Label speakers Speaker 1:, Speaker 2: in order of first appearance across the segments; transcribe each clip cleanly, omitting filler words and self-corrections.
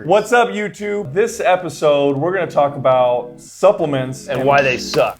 Speaker 1: What's up, YouTube? This episode, we're going to talk about supplements
Speaker 2: and why they suck.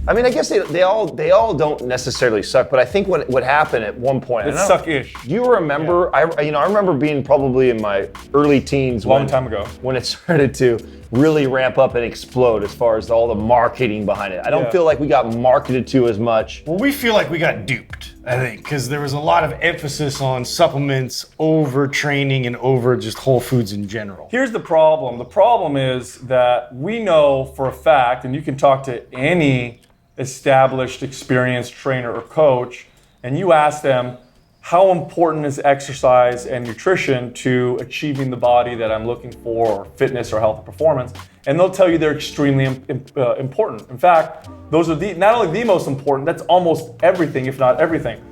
Speaker 2: I mean, I guess they all don't necessarily suck, but I think what happened at one point.
Speaker 1: It's suck-ish.
Speaker 2: Do you remember? Yeah. I remember being probably in my early teens,
Speaker 1: long time ago,
Speaker 2: when it started to really ramp up and explode as far as all the marketing behind it. I don't feel like we got marketed to as much.
Speaker 3: Well, we feel like we got duped, I think, because there was a lot of emphasis on supplements over training and over just whole foods in general.
Speaker 1: Here's the problem. The problem is that we know for a fact, and you can talk to any established, experienced trainer or coach, and you ask them, how important is exercise and nutrition to achieving the body that I'm looking for, or fitness or health and performance? And they'll tell you they're extremely important. In fact, those are not only the most important, that's almost everything, if not everything.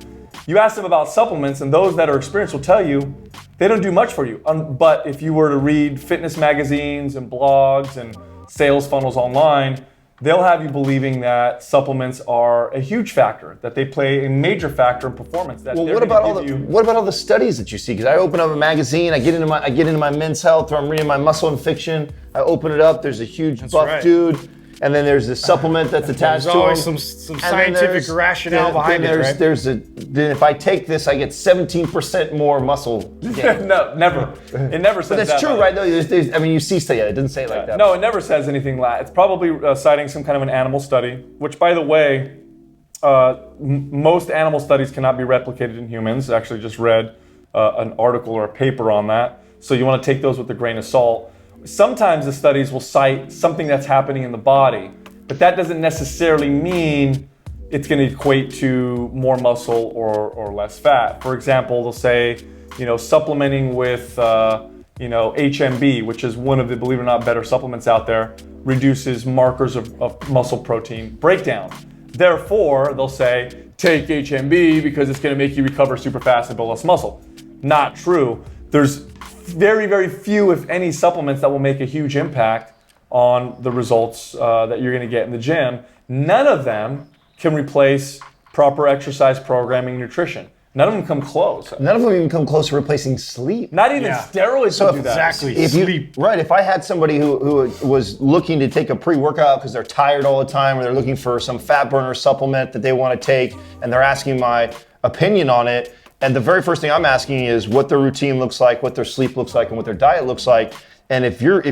Speaker 1: You ask them about supplements, and those that are experienced will tell you they don't do much for you. But if you were to read fitness magazines and blogs and sales funnels online, they'll have you believing that supplements are a huge factor, that they play a major factor in performance. That
Speaker 2: what about all the studies that you see? Because I open up a magazine, I get into my Men's Health, or I'm reading my Muscle and Fiction. I open it up, there's a huge buff dude, and then there's this supplement that's attached to it.
Speaker 3: There's always some scientific rationale behind it, right?
Speaker 2: Then if I take this, I get 17% more muscle gain.
Speaker 1: No, never. It never says that.
Speaker 2: But that's true, right? Though, you see stuff. It doesn't say it like that.
Speaker 1: No, it never says anything. It's probably citing some kind of an animal study, which, by the way, most animal studies cannot be replicated in humans. I actually just read an article or a paper on that. So you want to take those with a grain of salt. Sometimes the studies will cite something that's happening in the body, but that doesn't necessarily mean it's going to equate to more muscle or less fat. For example, they'll say, supplementing with, HMB, which is one of the, believe it or not, better supplements out there, reduces markers of muscle protein breakdown. Therefore, they'll say, take HMB because it's going to make you recover super fast and build less muscle. Not true. There's very, very few, if any, supplements that will make a huge impact on the results that you're going to get in the gym. None of them can replace proper exercise programming and nutrition. None of them come close.
Speaker 2: None of them even come close to replacing sleep.
Speaker 1: Not even steroids will do that.
Speaker 3: Exactly.
Speaker 2: Sleep. If I had somebody who was looking to take a pre-workout because they're tired all the time, or they're looking for some fat burner supplement that they want to take, and they're asking my opinion on it, and the very first thing I'm asking is what their routine looks like, what their sleep looks like, and what their diet looks like. And if you're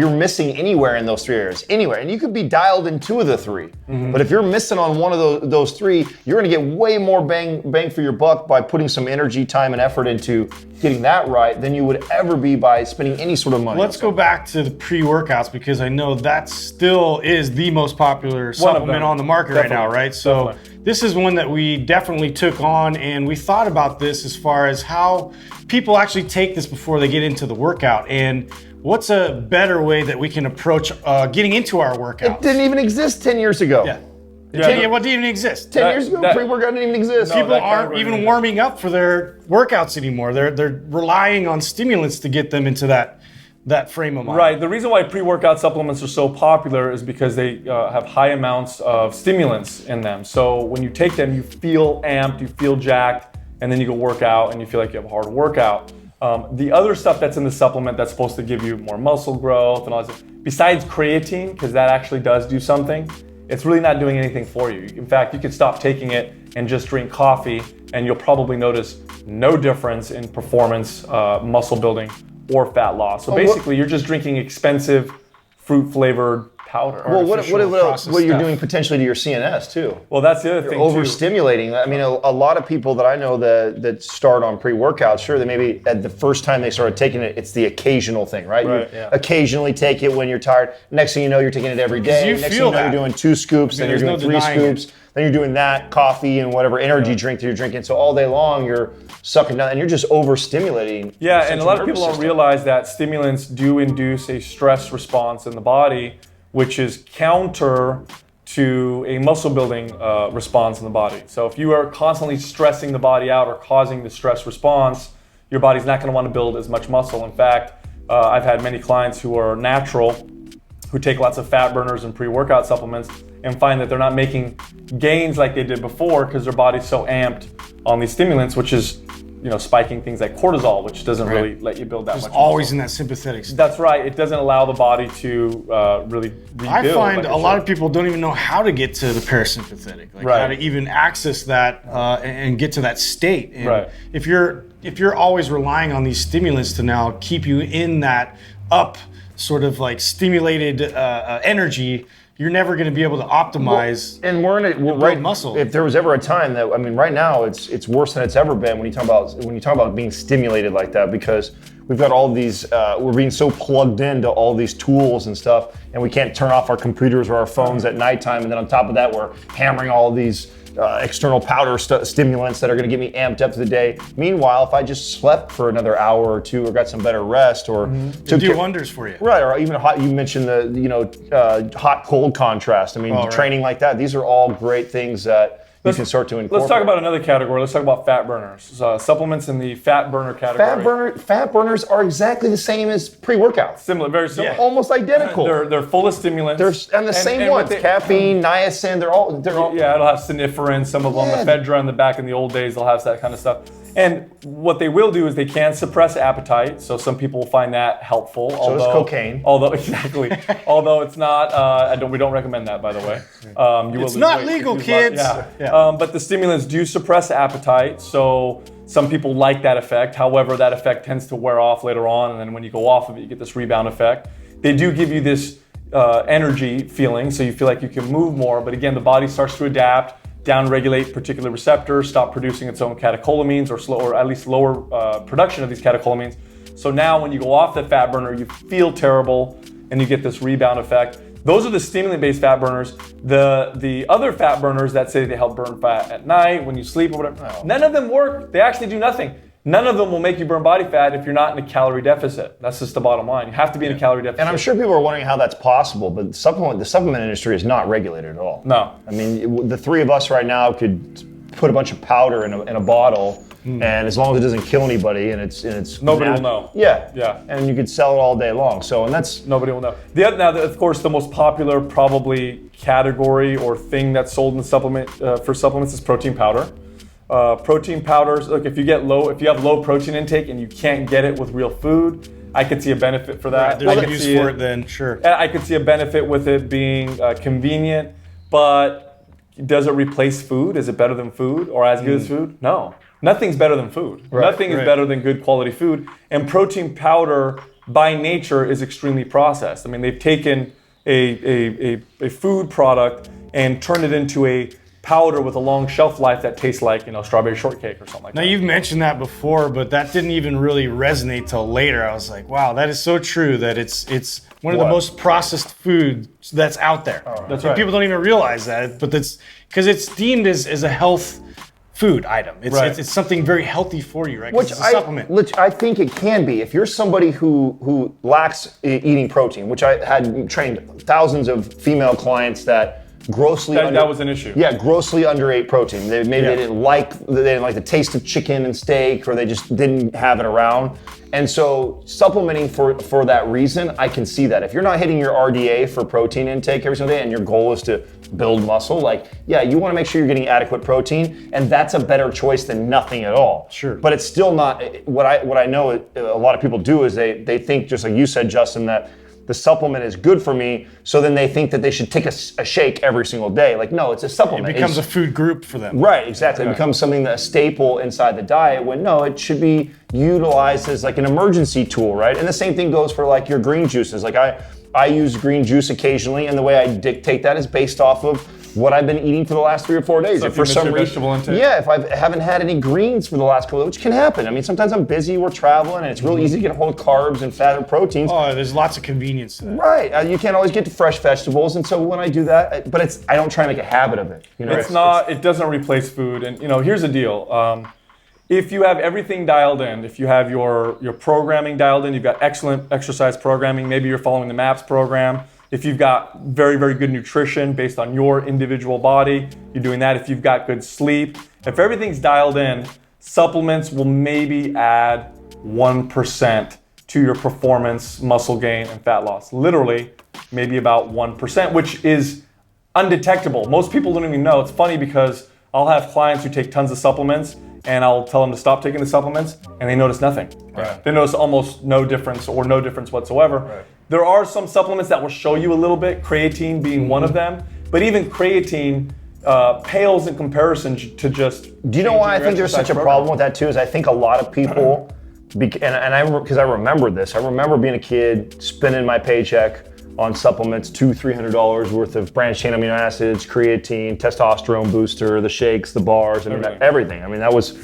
Speaker 2: missing anywhere in those three areas, anywhere, and you could be dialed in two of the three, but if you're missing on one of those three, you're going to get way more bang for your buck by putting some energy, time, and effort into getting that right than you would ever be by spending any sort of money.
Speaker 3: Let's go back to the pre-workouts, because I know that still is the most popular supplement on the market right now, right? So this is one that we definitely took on, and we thought about this as far as how people actually take this before they get into the workout, and what's a better way that we can approach getting into our workout?
Speaker 2: It didn't even exist 10 years ago.
Speaker 3: What didn't even exist?
Speaker 2: 10 years ago, pre-workout didn't even exist.
Speaker 3: People aren't even warming up for their workouts anymore. They're relying on stimulants to get them into that frame of mind.
Speaker 1: Right. The reason why pre-workout supplements are so popular is because they have high amounts of stimulants in them. So when you take them, you feel amped, you feel jacked, and then you go work out and you feel like you have a hard workout. The other stuff that's in the supplement that's supposed to give you more muscle growth and all that, besides creatine, because that actually does do something, it's really not doing anything for you. In fact, you could stop taking it and just drink coffee, and you'll probably notice no difference in performance, muscle building, or fat loss. So basically, you're just drinking expensive, fruit-flavored powder.
Speaker 2: Well, what you're doing potentially to your CNS too.
Speaker 1: Well, that's the other thing.
Speaker 2: Overstimulating. I mean, a lot of people that I know that start on pre-workouts, sure, they maybe at the first time they started taking it, it's the occasional thing, right? You occasionally take it when you're tired. Next thing you know, you're taking it every day. Next thing you know, you're doing 2 scoops, then you're doing 3 scoops, then you're doing that, coffee and whatever energy drink that you're drinking. So all day long, you're sucking down, and you're just overstimulating.
Speaker 1: Yeah, and a lot of people don't realize that stimulants do induce a stress response in the body, which is counter to a muscle building response in the body. So if you are constantly stressing the body out or causing the stress response, your body's not going to want to build as much muscle. In fact, I've had many clients who are natural, who take lots of fat burners and pre-workout supplements, and find that they're not making gains like they did before because their body's so amped on these stimulants, which is spiking things like cortisol, which doesn't really let you build that much.
Speaker 3: Always in that sympathetic state.
Speaker 1: That's right. It doesn't allow the body to really rebuild.
Speaker 3: I find a lot of people don't even know how to get to the parasympathetic, like how to even access that and get to that state. And if you're always relying on these stimulants to now keep you in that up sort of like stimulated energy, you're never going to be able to optimize.
Speaker 2: And we're
Speaker 3: muscle.
Speaker 2: If there was ever a time that, I mean, right now it's worse than it's ever been when you talk about being stimulated like that, because we've got all these, we're being so plugged into all these tools and stuff, and we can't turn off our computers or our phones at nighttime. And then on top of that, we're hammering all these external powder stimulants that are going to get me amped up to the day. Meanwhile, if I just slept for another hour or two, or got some better rest, or
Speaker 3: do wonders for you.
Speaker 2: Right, or even you mentioned the hot cold contrast. I mean, training like that. These are all great things that you can start to incorporate.
Speaker 1: Let's talk about another category. Let's talk about fat burners. Supplements in the fat burner category.
Speaker 2: Fat burners are exactly the same as pre-workouts.
Speaker 1: Similar, very similar.
Speaker 2: Yeah. Almost identical.
Speaker 1: They're full of stimulants.
Speaker 2: They're the same ones. Caffeine, niacin, they're all.
Speaker 1: Yeah, it'll have synephrine, some of them, ephedra in the back in the old days, they'll have that kind of stuff. And what they will do is they can suppress appetite, so some people will find that helpful.
Speaker 2: So does cocaine.
Speaker 1: Although it's not, we don't recommend that, by the way.
Speaker 3: It's not legal, kids.
Speaker 1: But the stimulants do suppress appetite, so some people like that effect. However, that effect tends to wear off later on, and then when you go off of it, you get this rebound effect. They do give you this energy feeling, so you feel like you can move more, but again, the body starts to adapt, downregulate particular receptors, stop producing its own catecholamines, or at least lower production of these catecholamines. So now when you go off the fat burner, you feel terrible and you get this rebound effect. Those are the stimulant-based fat burners. The other fat burners that say they help burn fat at night, when you sleep or whatever, none of them work. They actually do nothing. None of them will make you burn body fat if you're not in a calorie deficit. That's just the bottom line. You have to be in a calorie deficit.
Speaker 2: And I'm sure people are wondering how that's possible, but the supplement industry is not regulated at all.
Speaker 1: No.
Speaker 2: I mean, the three of us right now could put a bunch of powder in a bottle, and as long as it doesn't kill anybody, and it's
Speaker 1: nobody will know.
Speaker 2: Yeah. And you could sell it all day long. So, and that's
Speaker 1: nobody will know. Now, of course, the most popular probably category or thing that's sold in the for supplements is protein powder. Protein powders, look, if you have low protein intake and you can't get it with real food, I could see a benefit for that.
Speaker 3: There's a use for it then, sure.
Speaker 1: I could see a benefit with it being convenient, but does it replace food? Is it better than food or as good as food? No. Nothing's better than food. Nothing is better than good quality food. And protein powder by nature is extremely processed. I mean, they've taken a food product and turned it into a powder with a long shelf life that tastes like, strawberry shortcake or something like that.
Speaker 3: Now, you've mentioned that before, but that didn't even really resonate till later. I was like, wow, that is so true that it's one of the most processed foods that's out there.
Speaker 1: That's right.
Speaker 3: People don't even realize that, but that's because it's deemed as a health food item. It's something very healthy for you, right?
Speaker 2: Which
Speaker 3: it's a supplement.
Speaker 2: Which I think it can be. If you're somebody who lacks eating protein, which I had trained thousands of female clients that that
Speaker 1: was an issue.
Speaker 2: Yeah, grossly underate protein. They didn't like the taste of chicken and steak, or they just didn't have it around. And so supplementing for that reason, I can see that. If you're not hitting your RDA for protein intake every single day and your goal is to build muscle, you want to make sure you're getting adequate protein, and that's a better choice than nothing at all.
Speaker 3: Sure.
Speaker 2: But it's still not, what I know a lot of people do is they think, just like you said, Justin, that the supplement is good for me, so then they think that they should take a shake every single day. No, it's a supplement.
Speaker 3: It becomes a food group for them.
Speaker 2: Right, exactly. It becomes something a staple inside the diet, when no, it should be utilized as an emergency tool, right? And the same thing goes for your green juices. I use green juice occasionally, and the way I dictate that is based off of what I've been eating for the last 3 or 4 days.
Speaker 1: So if for some reason,
Speaker 2: if I haven't had any greens for the last couple, which can happen. I mean, sometimes I'm busy, we're traveling, and it's really easy to get a hold of carbs and fat and proteins.
Speaker 3: Oh, there's lots of convenience to that.
Speaker 2: Right, you can't always get to fresh vegetables, and so when I do that, I don't try to make a habit of it.
Speaker 1: It doesn't replace food, and here's the deal. If you have everything dialed in, if you have your programming dialed in, you've got excellent exercise programming, maybe you're following the MAPS program. If you've got very, very good nutrition based on your individual body, you're doing that. If you've got good sleep, if everything's dialed in, supplements will maybe add 1% to your performance, muscle gain, and fat loss. Literally, maybe about 1%, which is undetectable. Most people don't even know. It's funny because I'll have clients who take tons of supplements, and I'll tell them to stop taking the supplements, and they notice nothing.
Speaker 2: Right.
Speaker 1: They notice almost no difference or no difference whatsoever.
Speaker 2: Right.
Speaker 1: There are some supplements that will show you a little bit, creatine being one of them, but even creatine pales in comparison to just.
Speaker 2: Do you know why I think there's such a problem with that too? Is I think a lot of people, because I remember this. I remember being a kid, spending my paycheck on supplements, $200-300 worth of branched chain amino acids, creatine, testosterone booster, the shakes, the bars, and everything. I mean, that was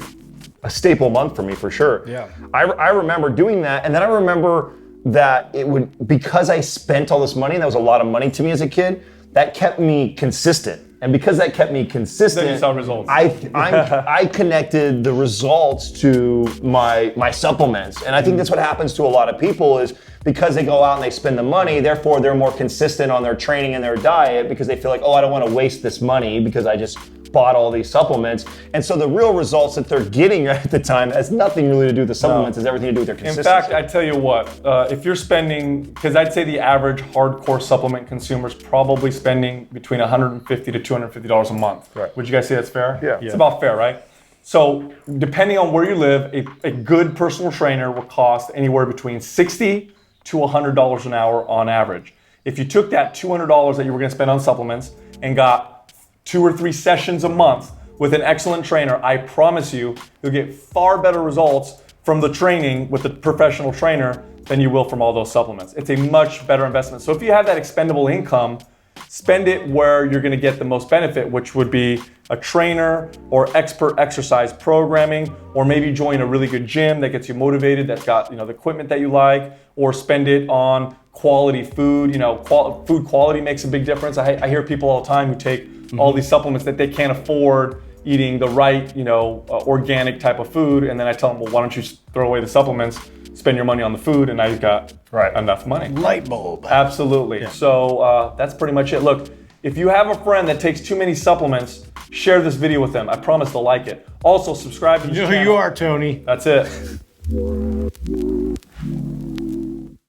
Speaker 2: a staple month for me for sure.
Speaker 3: Yeah.
Speaker 2: I remember doing that, and then I remember that it would, because I spent all this money, and that was a lot of money to me as a kid, that kept me consistent. And because that kept me consistent,
Speaker 1: then you saw results.
Speaker 2: I connected the results to my supplements. And I think that's what happens to a lot of people is because they go out and they spend the money, therefore they're more consistent on their training and their diet because they feel like, oh, I don't want to waste this money because I just bought all these supplements. And so the real results that they're getting at the time has nothing really to do with the supplements, has everything to do with their consistency.
Speaker 1: In fact, I tell you what, if you're spending, because I'd say the average hardcore supplement consumer is probably spending between $150 to $250 a month.
Speaker 2: Right.
Speaker 1: Would you guys say that's fair?
Speaker 2: Yeah.
Speaker 1: It's about fair, right? So depending on where you live, a good personal trainer will cost anywhere between $60 to $100 an hour on average. If you took that $200 that you were going to spend on supplements and got 2 or 3 sessions a month with an excellent trainer, I promise you, you'll get far better results from the training with a professional trainer than you will from all those supplements. It's a much better investment. So if you have that expendable income, spend it where you're gonna get the most benefit, which would be a trainer or expert exercise programming, or maybe join a really good gym that gets you motivated, that's got the equipment that you like, or spend it on quality food. Food quality makes a big difference. I hear people all the time who take all these supplements that they can't afford eating the right, organic type of food, and then I tell them, well, why don't you throw away the supplements, spend your money on the food, and now you've got enough money.
Speaker 3: Light bulb.
Speaker 1: Absolutely. Yeah. So that's pretty much it. Look, if you have a friend that takes too many supplements, share this video with them. I promise they'll like it. Also, subscribe to this channel.
Speaker 3: You know who you are, Tony.
Speaker 1: That's it.